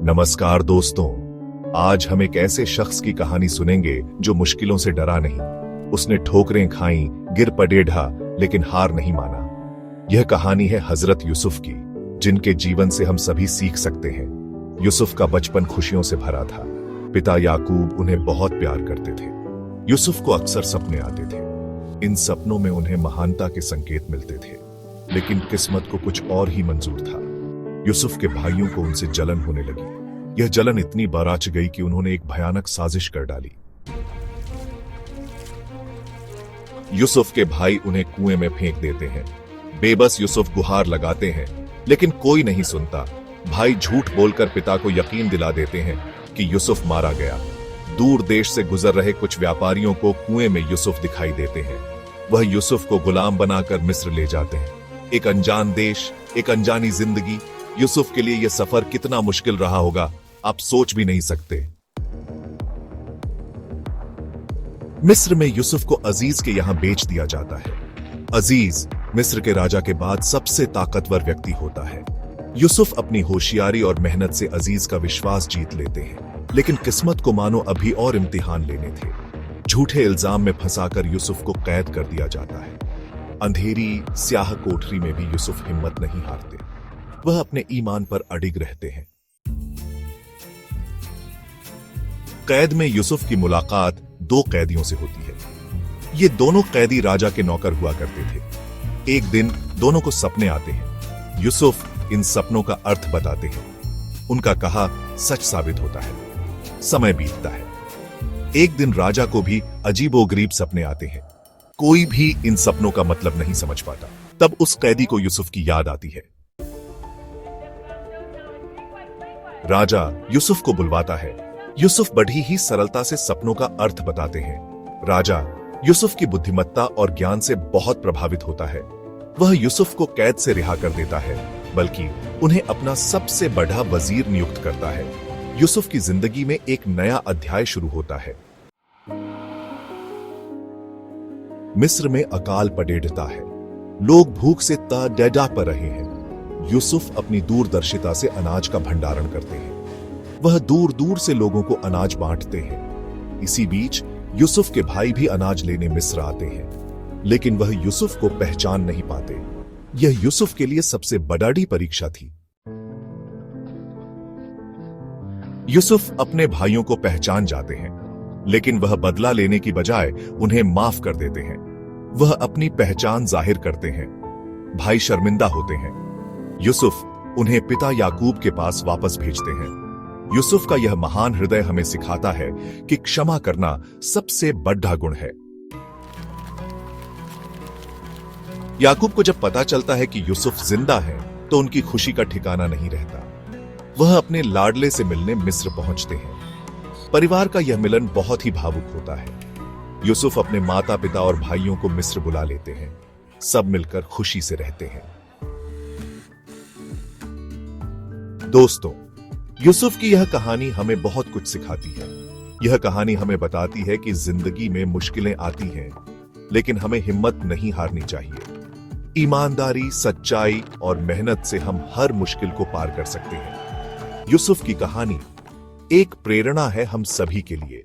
नमस्कार दोस्तों, आज हम एक ऐसे शख्स की कहानी सुनेंगे जो मुश्किलों से डरा नहीं। उसने ठोकरें खाई, गिर पड़े ढा, लेकिन हार नहीं माना। यह कहानी है हजरत यूसुफ की, जिनके जीवन से हम सभी सीख सकते हैं। यूसुफ का बचपन खुशियों से भरा था। पिता याकूब उन्हें बहुत प्यार करते थे। यूसुफ को अक्सर सपने आते थे। इन सपनों में उन्हें महानता के संकेत मिलते थे, लेकिन किस्मत को कुछ और ही मंजूर था। यूसुफ के भाइयों को उनसे जलन होने लगी। यह जलन इतनी बराच गई कि उन्होंने एक भयानक साजिश कर डाली। यूसुफ के भाई उन्हें कुएं में फेंक देते हैं। बेबस यूसुफ गुहार लगाते हैं, लेकिन कोई नहीं सुनता। भाई झूठ बोलकर पिता को यकीन दिला देते हैं कि यूसुफ मारा गया। दूर देश से गुजर रहे कुछ व्यापारियों को कुएं में यूसुफ दिखाई देते हैं। वह यूसुफ को गुलाम बनाकर मिस्र ले जाते हैं। एक अनजान देश, एक अनजानी जिंदगी। यूसुफ के लिए यह सफर कितना मुश्किल रहा होगा, आप सोच भी नहीं सकते। मिस्र में यूसुफ को अजीज के यहां बेच दिया जाता है। अजीज मिस्र के राजा के बाद सबसे ताकतवर व्यक्ति होता है। यूसुफ अपनी होशियारी और मेहनत से अजीज का विश्वास जीत लेते हैं, लेकिन किस्मत को मानो अभी और इम्तिहान लेने थे। झूठे इल्जाम में फंसाकर यूसुफ को कैद कर दिया जाता है। अंधेरी स्याह कोठरी में भी यूसुफ हिम्मत नहीं हारते। वह अपने ईमान पर अडिग रहते हैं। कैद में यूसुफ की मुलाकात दो कैदियों से होती है। ये दोनों कैदी राजा के नौकर हुआ करते थे। एक दिन दोनों को सपने आते हैं। यूसुफ इन सपनों का अर्थ बताते हैं। उनका कहा सच साबित होता है। समय बीतता है। एक दिन राजा को भी अजीबोगरीब सपने आते हैं। कोई भी इन सपनों का मतलब नहीं समझ पाता। तब उस कैदी को यूसुफ की याद आती है। राजा यूसुफ को बुलवाता है। यूसुफ बड़ी ही सरलता से सपनों का अर्थ बताते हैं। राजा यूसुफ की बुद्धिमत्ता और ज्ञान से बहुत प्रभावित होता है। वह यूसुफ को कैद से रिहा कर देता है, बल्कि उन्हें अपना सबसे बड़ा वजीर नियुक्त करता है। यूसुफ की जिंदगी में एक नया अध्याय शुरू होता है। मिस्र में अकाल पडेढ़ता है। लोग भूख से तड़प पर रहे हैं। यूसुफ अपनी दूरदर्शिता से अनाज का भंडारण करते हैं। वह दूर दूर से लोगों को अनाज बांटते हैं। इसी बीच यूसुफ के भाई भी अनाज लेने मिस्र आते हैं, लेकिन वह यूसुफ को पहचान नहीं पाते। यह यूसुफ के लिए सबसे बड़ी परीक्षा थी। यूसुफ अपने भाइयों को पहचान जाते हैं, लेकिन वह बदला लेने की बजाय उन्हें माफ कर देते हैं। वह अपनी पहचान जाहिर करते हैं। भाई शर्मिंदा होते हैं। यूसुफ उन्हें पिता याकूब के पास वापस भेजते हैं। यूसुफ का यह महान हृदय हमें सिखाता है कि क्षमा करना सबसे बड़ा गुण है। याकूब को जब पता चलता है कि यूसुफ जिंदा है, तो उनकी खुशी का ठिकाना नहीं रहता। वह अपने लाडले से मिलने मिस्र पहुंचते हैं। परिवार का यह मिलन बहुत ही भावुक होता है। यूसुफ अपने माता पिता और भाइयों को मिस्र बुला लेते हैं। सब मिलकर खुशी से रहते हैं। दोस्तों, यूसुफ की यह कहानी हमें बहुत कुछ सिखाती है। यह कहानी हमें बताती है कि जिंदगी में मुश्किलें आती हैं, लेकिन हमें हिम्मत नहीं हारनी चाहिए। ईमानदारी, सच्चाई और मेहनत से हम हर मुश्किल को पार कर सकते हैं। यूसुफ की कहानी एक प्रेरणा है हम सभी के लिए।